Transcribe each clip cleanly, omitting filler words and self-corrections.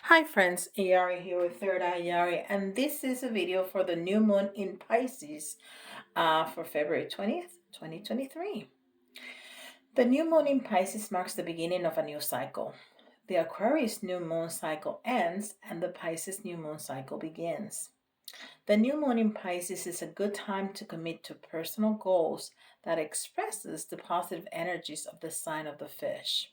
Hi friends, Ayari here with Third Eye Yari, and this is a video for the new moon in Pisces for February 20th, 2023. The new moon in Pisces marks the beginning of a new cycle. The Aquarius new moon cycle ends and the Pisces new moon cycle begins. The new moon in Pisces is a good time to commit to personal goals that expresses the positive energies of the sign of the fish.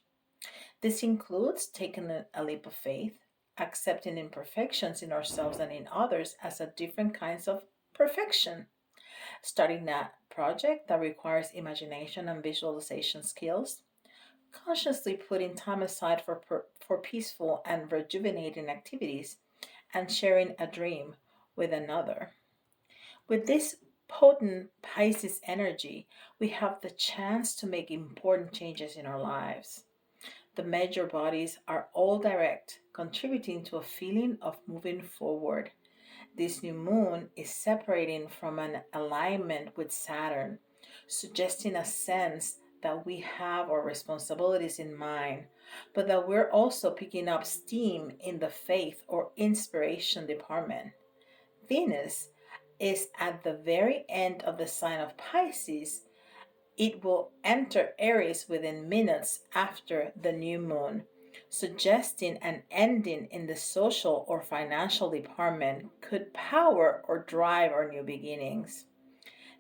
This includes taking a leap of faith, accepting imperfections in ourselves and in others as a different kinds of perfection, starting a project that requires imagination and visualization skills, consciously putting time aside for peaceful and rejuvenating activities, and sharing a dream with another. With this potent Pisces energy, we have the chance to make important changes in our lives. The major bodies are all direct, contributing to a feeling of moving forward. This new moon is separating from an alignment with Saturn, suggesting a sense that we have our responsibilities in mind, but that we're also picking up steam in the faith or inspiration department. Venus is at the very end of the sign of Pisces. It will enter Aries within minutes after the new moon, suggesting an ending in the social or financial department could power or drive our new beginnings.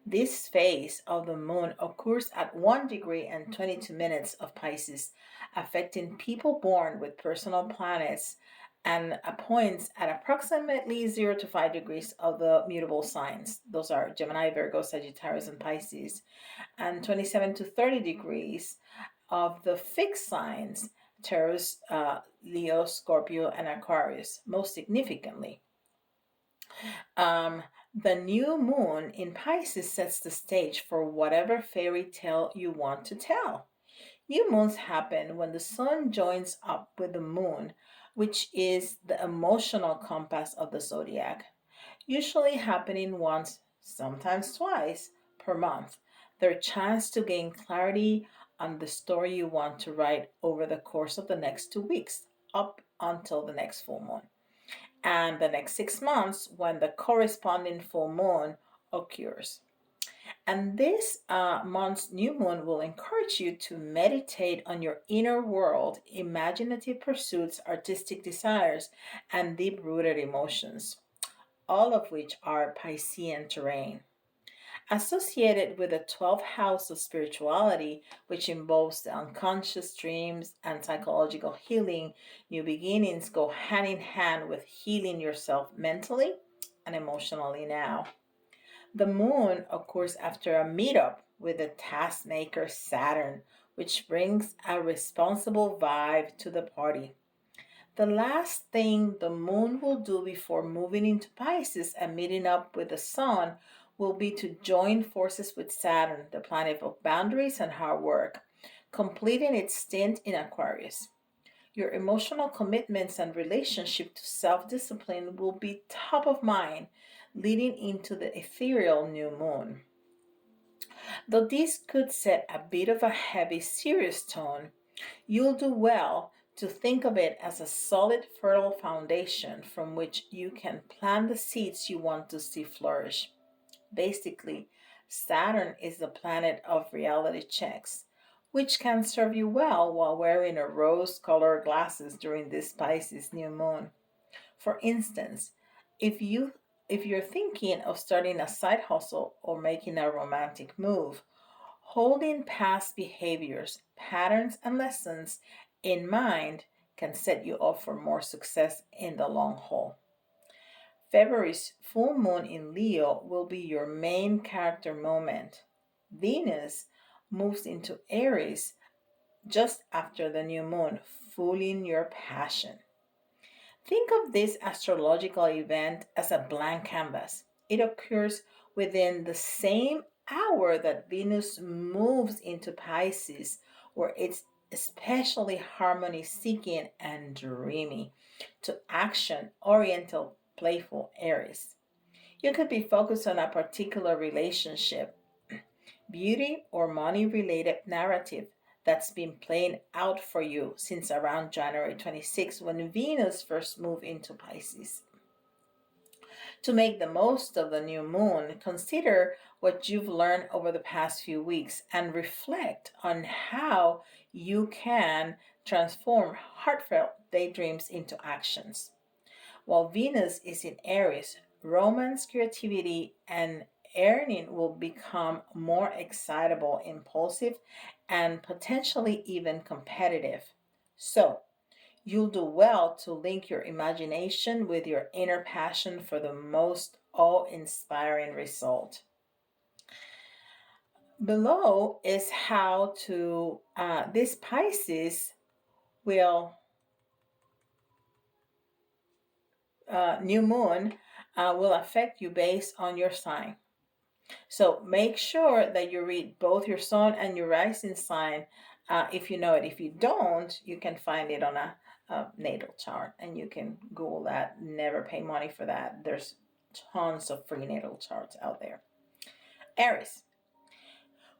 This phase of the moon occurs at 1 degree and 22 minutes of Pisces, affecting people born with personal planets and points at approximately 0 to 5 degrees of the mutable signs. Those are Gemini, Virgo, Sagittarius, and Pisces, and 27 to 30 degrees of the fixed signs, Taurus, Leo, Scorpio, and Aquarius, most significantly. Um, the new moon in Pisces sets the stage for whatever fairy tale you want to tell. New moons happen when the sun joins up with the moon, which is the emotional compass of the zodiac, usually happening once, sometimes twice per month. Their chance to gain clarity on the story you want to write over the course of the next 2 weeks, up until the next full moon and the next 6 months when the corresponding full moon occurs. And this month's new moon will encourage you to meditate on your inner world, imaginative pursuits, artistic desires, and deep rooted emotions, all of which are Piscean terrain. Associated with the 12th house of spirituality, which involves the unconscious dreams and psychological healing, new beginnings go hand in hand with healing yourself mentally and emotionally now. The moon occurs after a meetup with the taskmaker Saturn, which brings a responsible vibe to the party. The last thing the moon will do before moving into Pisces and meeting up with the sun will be to join forces with Saturn, the planet of boundaries and hard work, completing its stint in Aquarius. Your emotional commitments and relationship to self discipline will be top of mind leading into the ethereal new moon. Though this could set a bit of a heavy, serious tone, you'll do well to think of it as a solid, fertile foundation from which you can plant the seeds you want to see flourish. Basically, Saturn is the planet of reality checks, which can serve you well while wearing a rose colored glasses during this Pisces new moon. For instance, if you if you're thinking of starting a side hustle or making a romantic move, holding past behaviors, patterns, and lessons in mind can set you up for more success in the long haul. February's full moon in Leo will be your main character moment. Venus moves into Aries just after the new moon, fueling your passion. Think of this astrological event as a blank canvas. It occurs within the same hour that Venus moves into Pisces, where it's especially harmony seeking and dreamy, to action oriental, playful Aries. You could be focused on a particular relationship, beauty, or money related narrative that's been playing out for you since around January 26th when Venus first moved into Pisces. To make the most of the new moon, consider what you've learned over the past few weeks and reflect on how you can transform heartfelt daydreams into actions. While Venus is in Aries, romance, creativity, and earning will become more excitable, impulsive, and potentially even competitive. So, you'll do well to link your imagination with your inner passion for the most awe inspiring result. Below is how to, this Pisces will, new moon will affect you based on your sign. So make sure that you read both your sun and your rising sign if you know it. If you don't, you can find it on a natal chart and you can Google that. Never pay money for that. There's tons of free natal charts out there. Aries.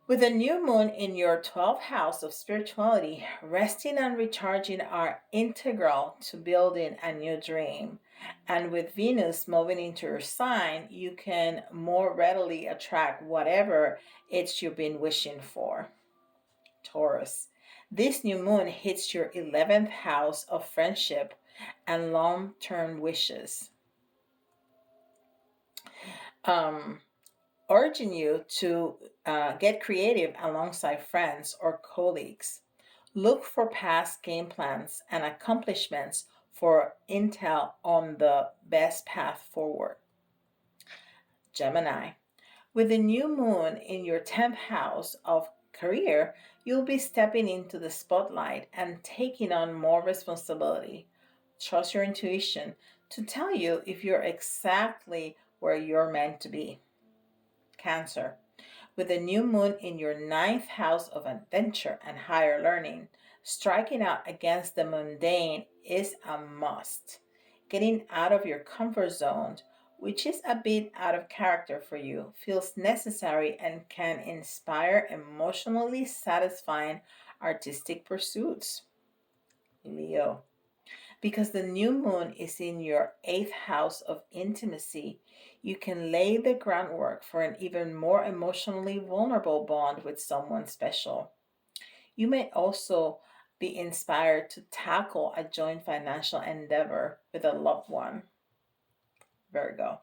With a new moon in your 12th house of spirituality, resting and recharging are integral to building a new dream. And with Venus moving into your sign, you can more readily attract whatever it's you've been wishing for. Taurus. This new moon hits your 11th house of friendship and long term wishes. Um, Urging you to get creative alongside friends or colleagues. Look for past game plans and accomplishments for intel on the best path forward. Gemini. With the new moon in your 10th house of career, you'll be stepping into the spotlight and taking on more responsibility. Trust your intuition to tell you if you're exactly where you're meant to be. Cancer. With the new moon in your 9th house of adventure and higher learning, striking out against the mundane is a must. Getting out of your comfort zone, which is a bit out of character for you, feels necessary and can inspire emotionally satisfying artistic pursuits. Leo. Because the new moon is in your 8th house of intimacy, you can lay the groundwork for an even more emotionally vulnerable bond with someone special. You may also be inspired to tackle a joint financial endeavor with a loved one. Virgo.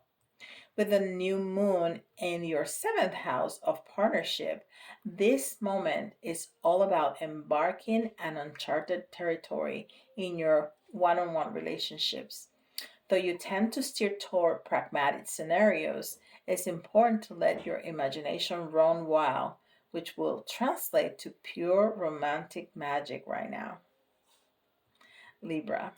With the new moon in your 7th house of partnership, this moment is all about embarking on uncharted territory in your one on one relationships. Though you tend to steer toward pragmatic scenarios, it's important to let your imagination run wild, which will translate to pure romantic magic right now. Libra.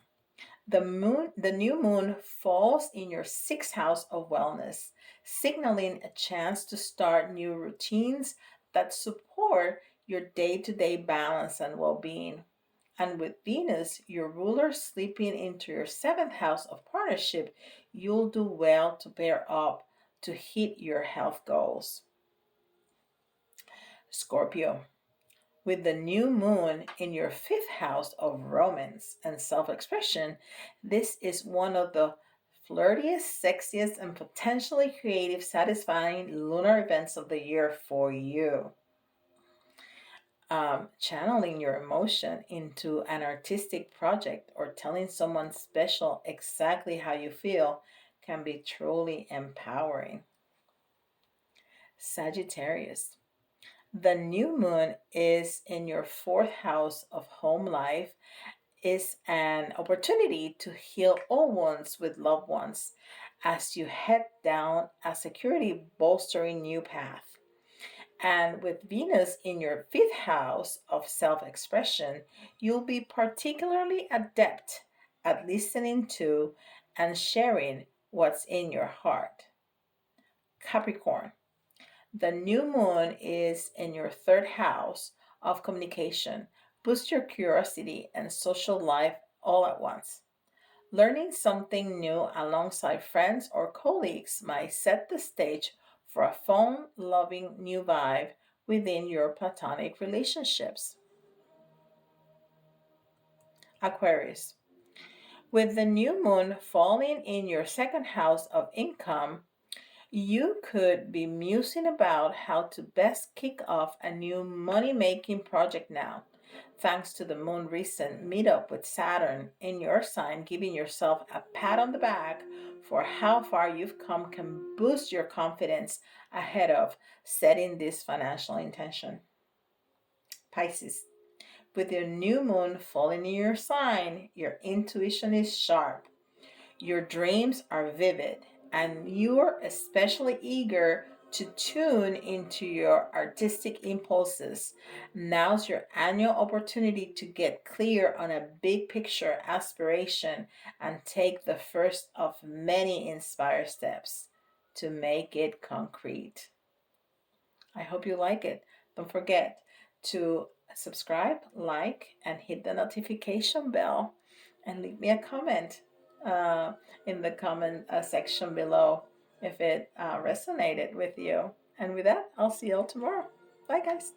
The new moon falls in your 6th house of wellness, signaling a chance to start new routines that support your day-to-day balance and well-being. And with Venus, your ruler, sleeping into your 7th house of partnership, you'll do well to pair up to hit your health goals. Scorpio. With the new moon in your 5th house of romance and self expression, this is one of the flirtiest, sexiest, and potentially creative, satisfying lunar events of the year for you. Channeling your emotion into an artistic project or telling someone special exactly how you feel can be truly empowering. Sagittarius. The new moon is in your 4th house of home life, is an opportunity to heal all wounds with loved ones as you head down a security bolstering new path. And with Venus in your 5th house of self expression, you'll be particularly adept at listening to and sharing what's in your heart. Capricorn. The new moon is in your 3rd house of communication. Boost your curiosity and social life all at once. Learning something new alongside friends or colleagues might set the stage for a fun loving new vibe within your platonic relationships. Aquarius. With the new moon falling in your second house of income, you could be musing about how to best kick off a new money making project now. Thanks to the moon recent meetup with Saturn in your sign, giving yourself a pat on the back for how far you've come can boost your confidence ahead of setting this financial intention. Pisces. With your new moon falling in your sign, your intuition is sharp. Your dreams are vivid, and you're especially eager to tune into your artistic impulses. Now's your annual opportunity to get clear on a big picture aspiration and take the first of many inspired steps to make it concrete. I hope you like it. Don't forget to subscribe, like, and hit the notification bell, and leave me a comment uh, in the comment section below if it resonated with you. And with that, I'll see you all tomorrow. Bye, guys.